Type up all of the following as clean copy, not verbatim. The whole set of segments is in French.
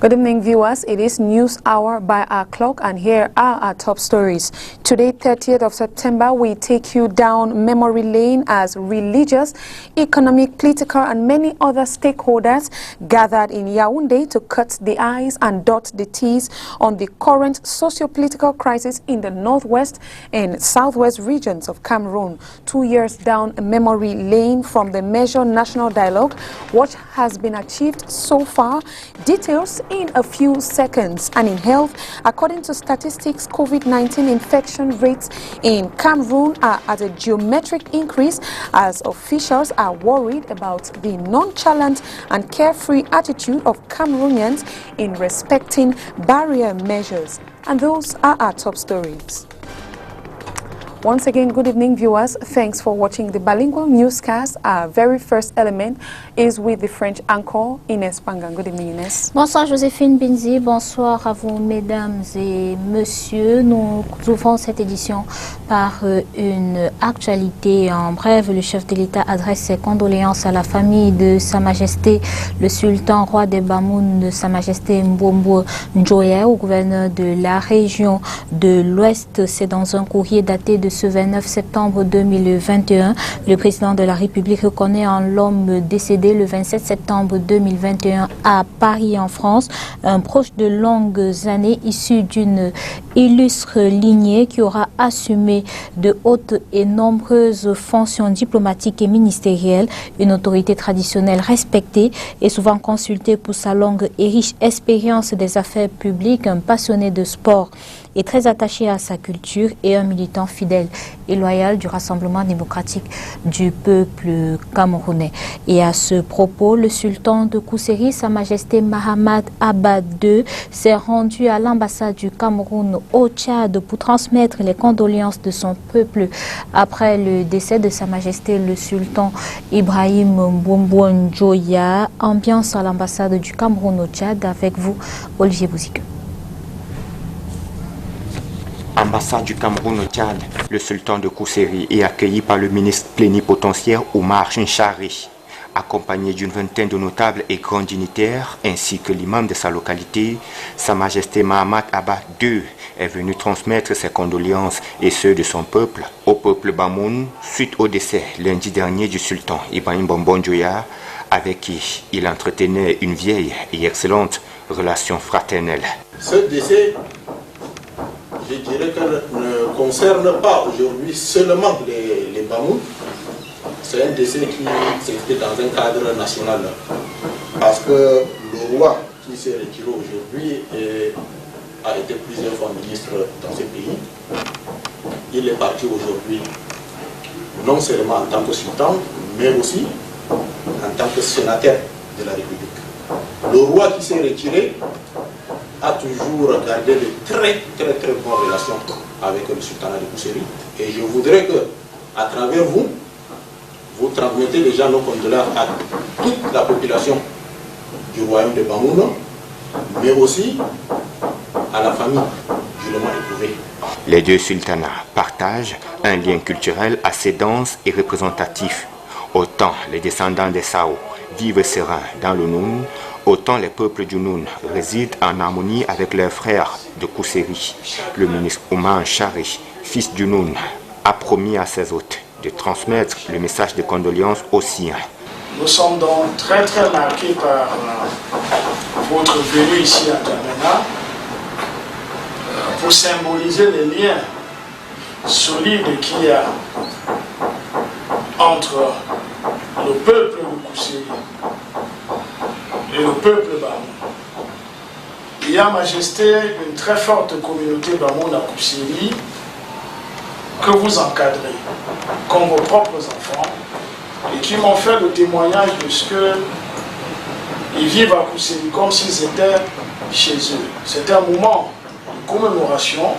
Good evening, viewers. It is News Hour by our clock, and here are our top stories. Today, 30th of September, we take you down memory lane as religious, economic, political, and many other stakeholders gathered in Yaoundé to cut the I's and dot the T's on the current socio-political crisis in the northwest and southwest regions of Cameroon. 2 years down memory lane from the Measure National Dialogue, what has been achieved so far? Details in a few seconds. And in health, according to statistics, COVID-19 infection rates in Cameroon are at a geometric increase as officials are worried about the nonchalant and carefree attitude of Cameroonians in respecting barrier measures. And those are our top stories. Once again, good evening, viewers. Thanks for watching the bilingual newscast. Our very first element is with the French anchor, Inès Pangan. Good evening, Inès. Bonsoir, Joséphine Binzi. Bonsoir à vous, mesdames et messieurs. Nous ouvrons cette édition par une actualité. En bref, le chef de l'État adresse ses condoléances à la famille de Sa Majesté, le sultan roi des Bamoun de Sa Majesté Mbombo Njoya, au gouverneur de la région de l'Ouest. C'est dans un courrier daté de ce 29 septembre 2021. Le président de la République reconnaît en l'homme décédé le 27 septembre 2021 à Paris, en France, un proche de longues années issu d'une illustre lignée qui aura assumé de hautes et nombreuses fonctions diplomatiques et ministérielles, une autorité traditionnelle respectée et souvent consultée pour sa longue et riche expérience des affaires publiques, un passionné de sport et très attaché à sa culture et un militant fidèle et loyal du Rassemblement démocratique du peuple camerounais. Et à ce propos, le sultan de Kousséri, Sa Majesté Mahamad Abad II, s'est rendu à l'ambassade du Cameroun au Tchad pour transmettre les condoléances de son peuple après le décès de Sa Majesté le sultan Ibrahim Mbombo Njoya. Ambiance à l'ambassade du Cameroun au Tchad avec vous, Olivier Bouzique. Ambassade du Cameroun au Tchad, le sultan de Kousséri est accueilli par le ministre plénipotentiaire Oumar Chinchari, accompagné d'une vingtaine de notables et grands dignitaires, ainsi que l'imam de sa localité. Sa Majesté Mahamad Abad II est venu transmettre ses condoléances et ceux de son peuple au peuple Bamoun suite au décès lundi dernier du sultan Ibrahim Mbombo Njoya, avec qui il entretenait une vieille et excellente relation fraternelle. Ce décès, je dirais que ne concerne pas aujourd'hui seulement les Bamoun. C'est un décès qui s'inscrit dans un cadre national. Parce que le roi qui s'est retiré aujourd'hui a été plusieurs fois ministre dans ce pays. Il est parti aujourd'hui non seulement en tant que sultan, mais aussi en tant que sénateur de la République. Le roi qui s'est retiré a toujours gardé de très bonnes relations avec le sultanat de Kousséri. Et je voudrais que, à travers vous, vous transmettez déjà nos condoléances à toute la population du royaume de Bamoun, mais aussi à la famille durement éprouvée. Les deux sultanats partagent un lien culturel assez dense et représentatif. Autant les descendants des Sao vivent sereins dans le Noun, autant les peuples du Noun résident en harmonie avec leurs frères de Kousséri. Le ministre Oumar Chari, fils du Noun, a promis à ses hôtes de transmettre le message de condoléances aux siens. Nous sommes donc très marqués par votre venue ici à Djamena pour symboliser les liens solides qu'il y a entre le peuple de Kousséri et le peuple Bamoun. Il y a, Majesté, une très forte communauté Bamoun à Kousséri que vous encadrez comme vos propres enfants et qui m'ont fait le témoignage de ce qu'ils vivent à Kousséri comme s'ils étaient chez eux. C'est un moment de commémoration,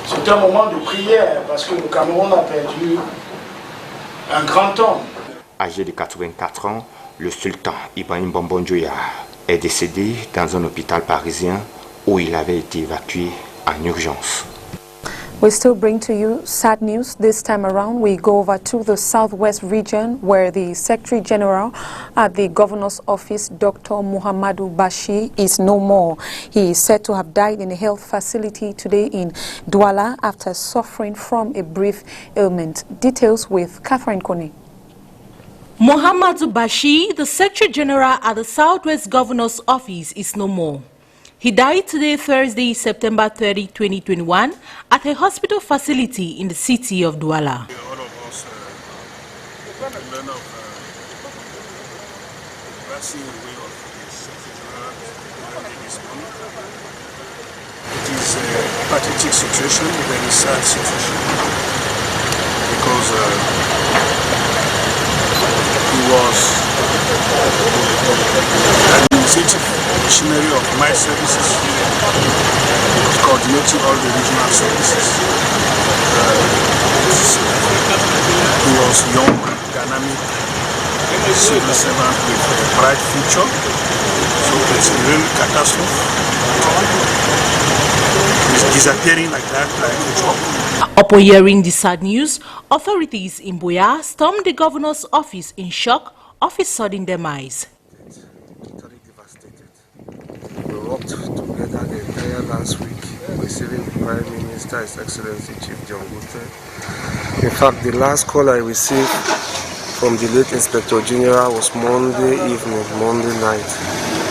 c'est un moment de prière parce que le Cameroun a perdu un grand homme. Âgé de 84 ans, le sultan Ibrahim Mbombo Njoya est décédé dans un hôpital parisien où il avait été évacué en urgence. We still bring to you sad news. This time around, we go over to the southwest region where the Secretary General at the Governor's Office, Dr. Muhammadu Bashir, is no more. He is said to have died in a health facility today in Douala after suffering from a brief ailment. Details with Catherine Kone. Muhammadu Bashir, the Secretary General at the Southwest Governor's Office, is no more. He died today, Thursday, September 30, 2021, at a hospital facility in the city of Douala. All of us learn of passing away of the Secretary General this morning. It is a pathetic situation, a very sad situation, because he was administrative machinery of my services. He was coordinating all the regional services. He was young, dynamic, civil servant with a bright future. So it's a real catastrophe. He's disappearing like that, like a job. Upon hearing the sad news, authorities in Buea stormed the governor's office in shock of his sudden demise. Totally devastated. We worked together the entire last week, receiving the Prime Minister, His Excellency Chief John Gute. In fact, the last call I received from the late Inspector General was Monday evening, Monday night.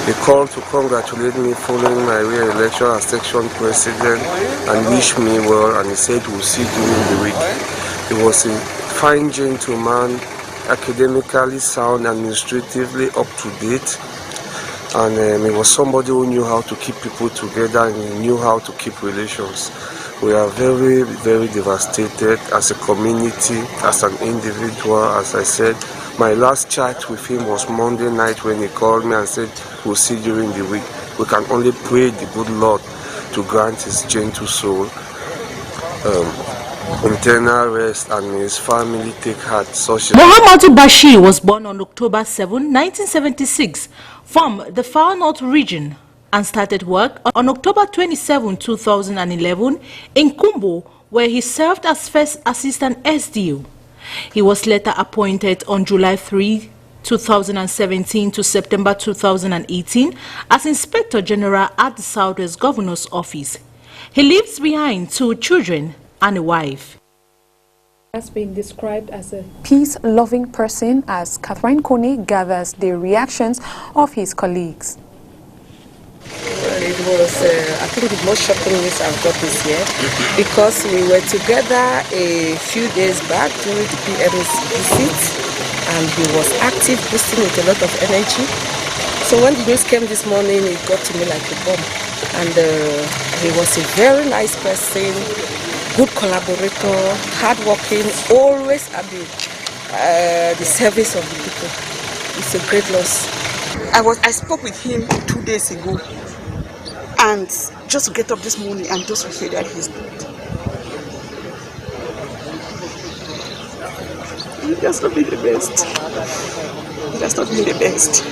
He called to congratulate me following my re-election as section president and wish me well, and he said we'll see during the week. He was a fine gentleman, academically sound, administratively up to date, and he was somebody who knew how to keep people together and he knew how to keep relations. We are very, very devastated as a community, as an individual. As I said, my last chat with him was Monday night when he called me and said we'll see during the week. We can only pray the good Lord to grant his gentle soul internal rest, and his family take heart. Muhammadu Bashir was born on October 7, 1976 from the Far North region and started work on October 27, 2011 in Kumbo, where he served as First Assistant SDO. He was later appointed on July 3, 2017 to September 2018 as Inspector General at the Southwest Governor's Office. He leaves behind 2 children and a wife. Has been described as a peace-loving person as Catherine Kone gathers the reactions of his colleagues. Well, it was, I think, the most shocking news I've got this year, because we were together a few days back during the PM's visit, and he was active, boosting with a lot of energy. So when the news came this morning, it got to me like a bomb. And he was a very nice person, good collaborator, hardworking, always at the service of the people. It's a great loss. I spoke with him 2 days ago, and just to get up this morning and just to say that he's dead. He has not been the best. He has not been the best.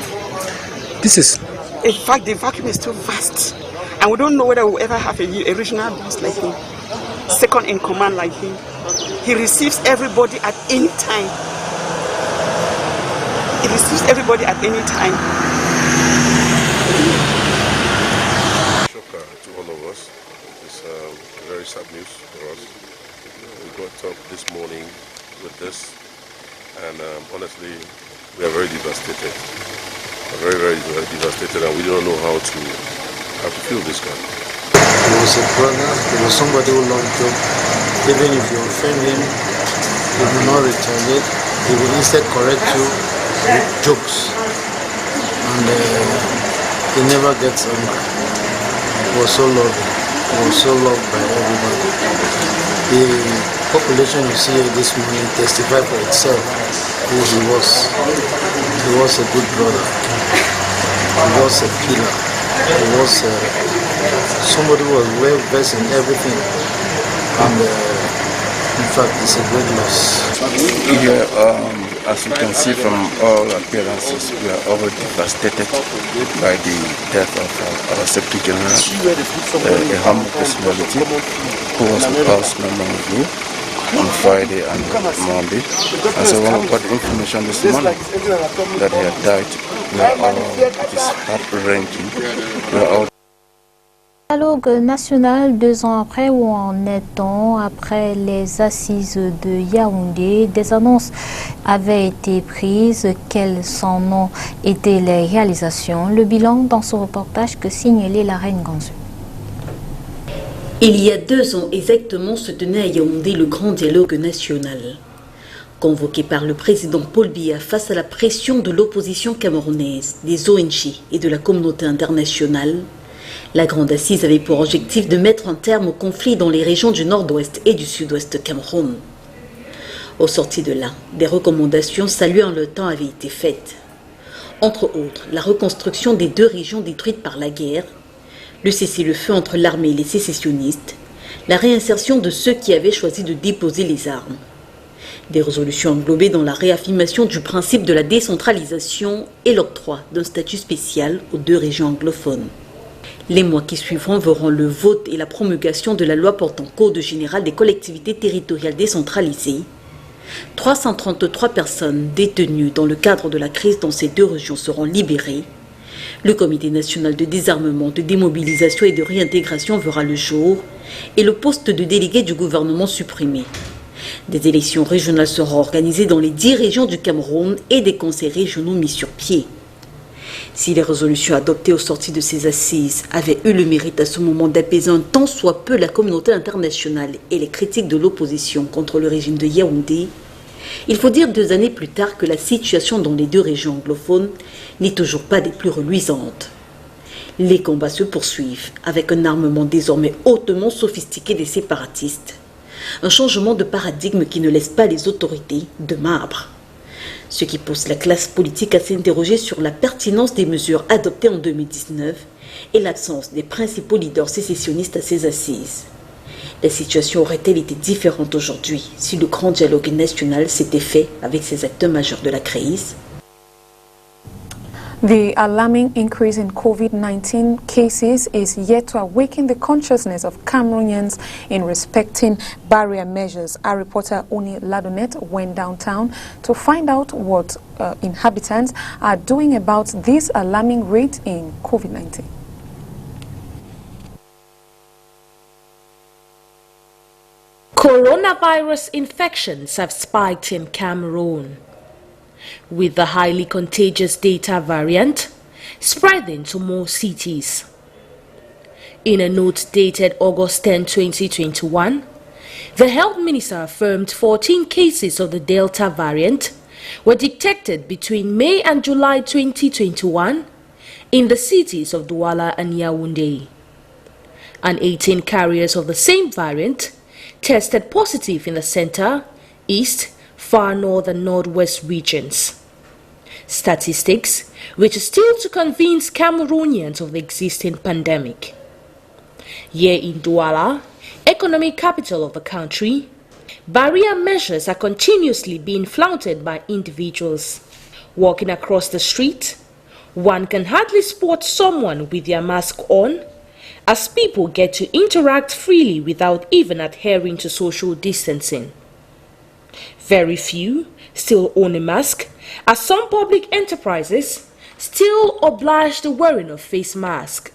This is... In fact, the vacuum is too vast, and we don't know whether we'll ever have a regional boss like him, second in command like him. He receives everybody at any time. He receives everybody at any time. Shocker to all of us. It's very sad news for us. We got up this morning with this, and honestly, we are very devastated. Very, very devastated, and we don't know how to feel this guy. He was a brother, he was somebody who loved you. Even if you offend him, he will not retaliate. He will instead correct you with jokes. And he never gets angry. He was so loving. He was so loved by everybody. The population you see here this morning testified for itself who he was. He was a good brother. He was a pillar. He was somebody who was well versed in everything. And in fact, it's a great loss. Yeah, as you can see from all appearances, we are all devastated by the death of our Secretary General, a humble personality who was with us not long ago on Friday and Monday. And so when we got the information this morning that he had died, it is heart-wrenching. We are all Dialogue national, 2 ans après, où en est-on après les assises de Yaoundé? Des annonces avaient été prises. Quelles en ont été les réalisations? Le bilan dans ce reportage que signalait la reine Ganzu. Il y a 2 ans exactement se tenait à Yaoundé le grand dialogue national. Convoqué par le président Paul Biya face à la pression de l'opposition camerounaise, des ONG et de la communauté internationale, la grande assise avait pour objectif de mettre un terme au conflit dans les régions du nord-ouest et du sud-ouest Cameroun. Au sorti de là, des recommandations saluées en le temps avaient été faites. Entre autres, la reconstruction des 2 régions détruites par la guerre, le cessez-le-feu entre l'armée et les sécessionnistes, la réinsertion de ceux qui avaient choisi de déposer les armes. Des résolutions englobées dans la réaffirmation du principe de la décentralisation et l'octroi d'un statut spécial aux 2 régions anglophones. Les mois qui suivront verront le vote et la promulgation de la loi portant Code général des collectivités territoriales décentralisées. 333 personnes détenues dans le cadre de la crise dans ces 2 régions seront libérées. Le Comité national de désarmement, de démobilisation et de réintégration verra le jour et le poste de délégué du gouvernement supprimé. Des élections régionales seront organisées dans les 10 régions du Cameroun et des conseils régionaux mis sur pied. Si les résolutions adoptées au sorti de ces assises avaient eu le mérite à ce moment d'apaiser un tant soit peu la communauté internationale et les critiques de l'opposition contre le régime de Yaoundé, il faut dire 2 années plus tard que la situation dans les 2 régions anglophones n'est toujours pas des plus reluisantes. Les combats se poursuivent avec un armement désormais hautement sophistiqué des séparatistes. Un changement de paradigme qui ne laisse pas les autorités de marbre. Ce qui pousse la classe politique à s'interroger sur la pertinence des mesures adoptées en 2019 et l'absence des principaux leaders sécessionnistes à ces assises. La situation aurait-elle été différente aujourd'hui si le grand dialogue national s'était fait avec ces acteurs majeurs de la crise? The alarming increase in COVID-19 cases is yet to awaken the consciousness of Cameroonians in respecting barrier measures. Our reporter Oni Ladonet went downtown to find out what inhabitants are doing about this alarming rate in COVID-19. Coronavirus infections have spiked in Cameroon, with the highly contagious Delta variant spreading to more cities. In a note dated August 10, 2021, the health minister affirmed 14 cases of the Delta variant were detected between May and July 2021 in the cities of Douala and Yaoundé. And 18 carriers of the same variant tested positive in the center, east, far north and northwest regions. Statistics which are still to convince Cameroonians of the existing pandemic. Here in Douala, economic capital of the country, barrier measures are continuously being flouted by individuals. Walking across the street, one can hardly spot someone with their mask on, as people get to interact freely without even adhering to social distancing. Very few still own a mask, as some public enterprises still oblige the wearing of face masks.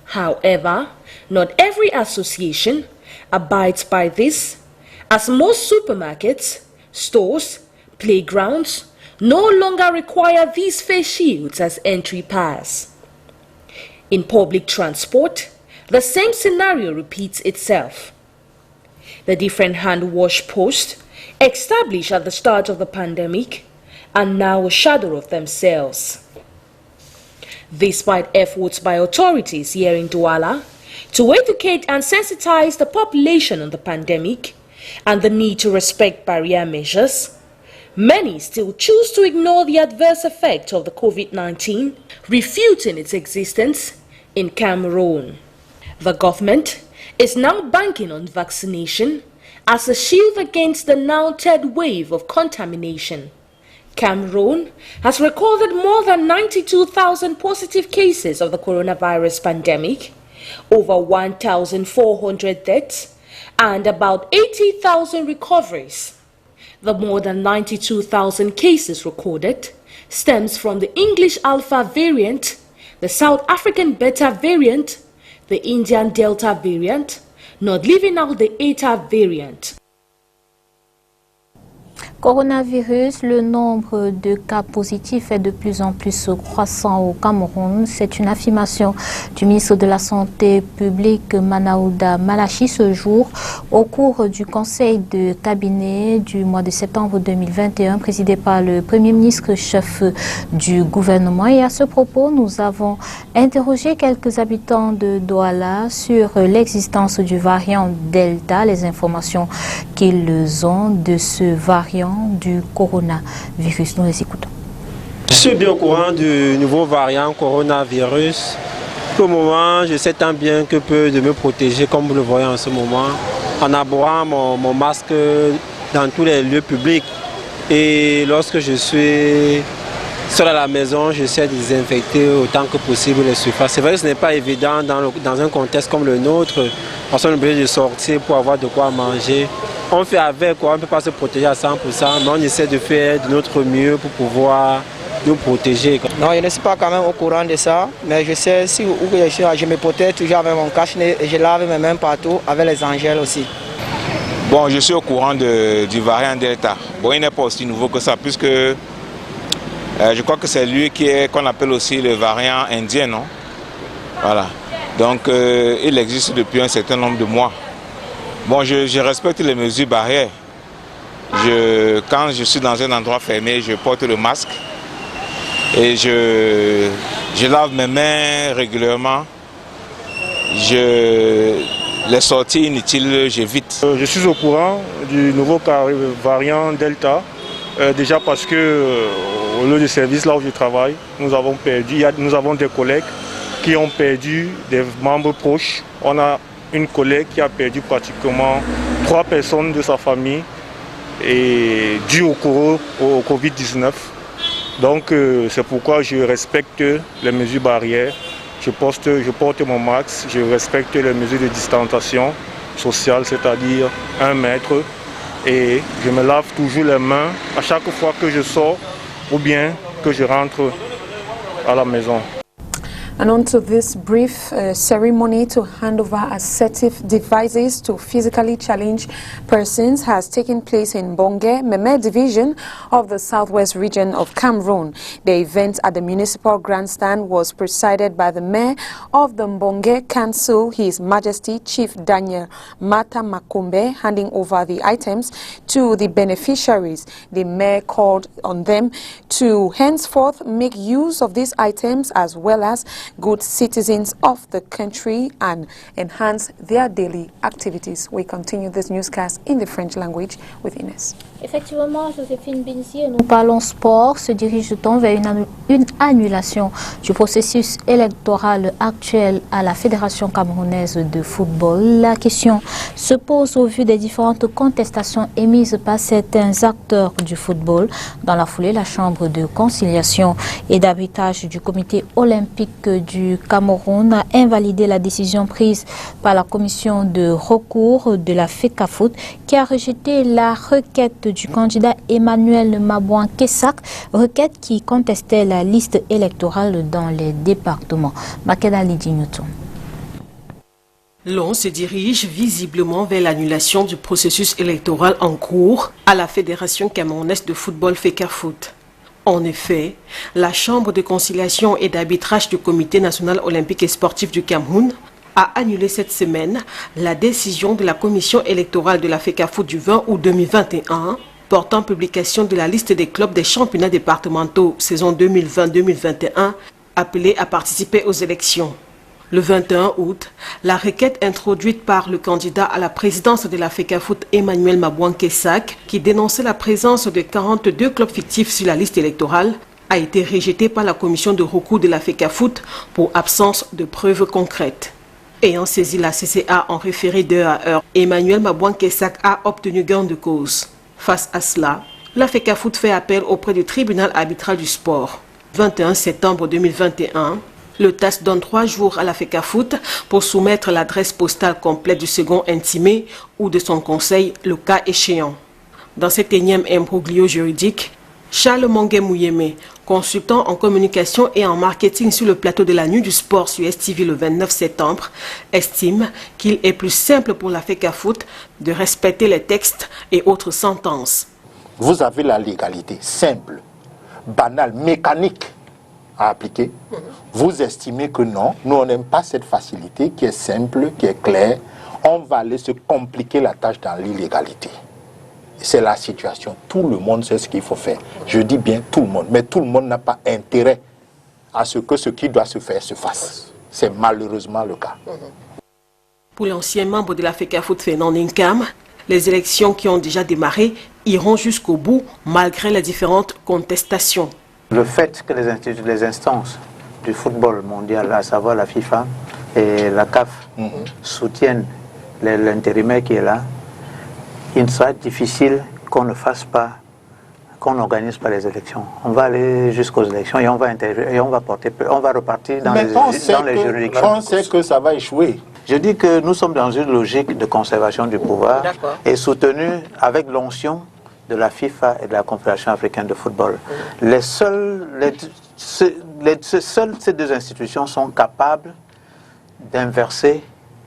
However, not every association abides by this, as most supermarkets, stores, playgrounds no longer require these face shields as entry pass. In public transport, the same scenario repeats itself. The different hand wash posts established at the start of the pandemic are now a shadow of themselves. Despite efforts by authorities here in Douala to educate and sensitize the population on the pandemic and the need to respect barrier measures, many still choose to ignore the adverse effect of the COVID-19, refuting its existence in Cameroon. The government is now banking on vaccination as a shield against the now third wave of contamination. Cameroon has recorded more than 92,000 positive cases of the coronavirus pandemic, over 1,400 deaths, and about 80,000 recoveries. The more than 92,000 cases recorded stems from the English Alpha variant, the South African Beta variant, the Indian Delta variant, not leaving out the Eta variant. Coronavirus, le nombre de cas positifs est de plus en plus croissant au Cameroun. C'est une affirmation du ministre de la Santé publique Manaouda Malachi ce jour au cours du conseil de cabinet du mois de septembre 2021 présidé par le Premier ministre chef du gouvernement. Et à ce propos, nous avons interrogé quelques habitants de Douala sur l'existence du variant Delta, les informations qu'ils ont de ce variant du coronavirus. Nous les écoutons. Je suis bien au courant du nouveau variant coronavirus. Pour le moment, j'essaie tant bien que peu de me protéger, comme vous le voyez en ce moment, en arborant mon masque dans tous les lieux publics. Et lorsque je suis seul à la maison, j'essaie de désinfecter autant que possible les surfaces. C'est vrai que ce n'est pas évident dans un contexte comme le nôtre, parce qu'on est obligé de sortir pour avoir de quoi manger. On fait avec, on ne peut pas se protéger à 100%, mais on essaie de faire de notre mieux pour pouvoir nous protéger. Non, je ne suis pas quand même au courant de ça, mais je sais si où je suis, je me protège toujours avec mon cache-nez et je lave mes mains partout avec les angèles aussi. Bon, je suis au courant du variant Delta. Bon, il n'est pas aussi nouveau que ça, puisque je crois que c'est lui qu'on appelle aussi le variant indien, non? Voilà. Donc, il existe depuis un certain nombre de mois. Bon, je respecte les mesures barrières. Quand je suis dans un endroit fermé, je porte le masque et je lave mes mains régulièrement. Les sorties inutiles, j'évite. Je suis au courant du nouveau variant Delta, déjà parce que au lieu de service, là où je travaille, nous avons des collègues qui ont perdu des membres proches. On a une collègue qui a perdu pratiquement 3 personnes de sa famille et dû au Covid-19. Donc c'est pourquoi je respecte les mesures barrières. Je porte mon masque, je respecte les mesures de distanciation sociale, c'est-à-dire 1 mètre. Et je me lave toujours les mains à chaque fois que je sors ou bien que je rentre à la maison. And on to this brief ceremony to hand over assertive devices to physically challenged persons has taken place in Bonge, Meme division of the southwest region of Cameroon. The event at the municipal grandstand was presided by the mayor of the Bonge Council, His Majesty Chief Daniel Mata Makumbe, handing over the items to the beneficiaries. The mayor called on them to henceforth make use of these items as well as good citizens of the country and enhance their daily activities. We continue this newscast in the French language with Inès. Effectivement, Joséphine Binzi, nous parlons sport. Se dirige-t-on vers une annulation du processus électoral actuel à la Fédération camerounaise de football? La question se pose au vu des différentes contestations émises par certains acteurs du football. Dans la foulée, la Chambre de conciliation et d'arbitrage du Comité olympique du Cameroun a invalidé la décision prise par la commission de recours de la FECAFOOT qui a rejeté la requête du candidat Emmanuel Mabouan Kessak, requête qui contestait la liste électorale dans les départements. Makeda Lidi Newton. L'on se dirige visiblement vers l'annulation du processus électoral en cours à la Fédération camerounaise de football FECAFOOT. En effet, la Chambre de conciliation et d'arbitrage du Comité national olympique et sportif du Cameroun a annulé cette semaine la décision de la commission électorale de la FECAFOOT du 20 août 2021 portant publication de la liste des clubs des championnats départementaux saison 2020-2021 appelés à participer aux élections. Le 21 août, la requête introduite par le candidat à la présidence de la FECAFOOT Emmanuel Mabouan Kessak, qui dénonçait la présence de 42 clubs fictifs sur la liste électorale, a été rejetée par la commission de recours de la FECAFOOT pour absence de preuves concrètes. Ayant saisi la CCA en référé d'heure à heure, Emmanuel Mabouan Kessak a obtenu gain de cause. Face à cela, La FECAFOOT fait appel auprès du tribunal arbitral du sport. 21 septembre 2021, le TAS donne 3 jours à la FECAFOOT pour soumettre l'adresse postale complète du second intimé ou de son conseil, le cas échéant. Dans cet énième imbroglio juridique, Charles Mongué Mouyeme, consultant en communication et en marketing sur le plateau de la Nuit du Sport sur STV le 29 septembre, estime qu'il est plus simple pour la FECAFOOT de respecter les textes et autres sentences. Vous avez la légalité simple, banale, mécanique à appliquer. Vous estimez que non, nous on n'aime pas cette facilité qui est simple, qui est claire. On va aller se compliquer la tâche dans l'illégalité. C'est la situation. Tout le monde sait ce qu'il faut faire. Je dis bien tout le monde, mais tout le monde n'a pas intérêt à ce que ce qui doit se faire se fasse. C'est malheureusement le cas. Pour l'ancien membre de la FECAFOOT Fernand Nkam, les élections qui ont déjà démarré iront jusqu'au bout malgré les différentes contestations. Le fait que les instances du football mondial, à savoir la FIFA et la CAF, soutiennent l'intérimaire qui est là, il sera difficile qu'on ne fasse pas, qu'on n'organise pas les élections. On va aller jusqu'aux élections et on va repartir dans les juridictions. On sait que ça va échouer. Je dis que nous sommes dans une logique de conservation du pouvoir et soutenu avec l'onction de la FIFA et de la Confédération africaine de football. Ces deux institutions sont capables d'inverser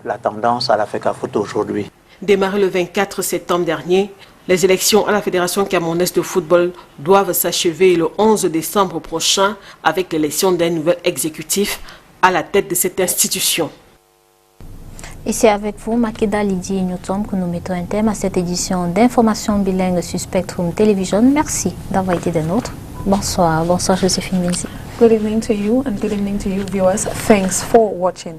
la tendance à la FECAFOOT aujourd'hui. Démarré le 24 septembre dernier, les élections à la Fédération camerounaise de football doivent s'achever le 11 décembre prochain avec l'élection d'un nouvel exécutif à la tête de cette institution. Et c'est avec vous, Makeda Lydie Newton, que nous mettons un terme à cette édition d'information bilingue sur Spectrum Television. Merci d'avoir été des nôtres. Bonsoir, bonsoir Joséphine Menzi. Good evening to you and good evening to you viewers. Thanks for watching.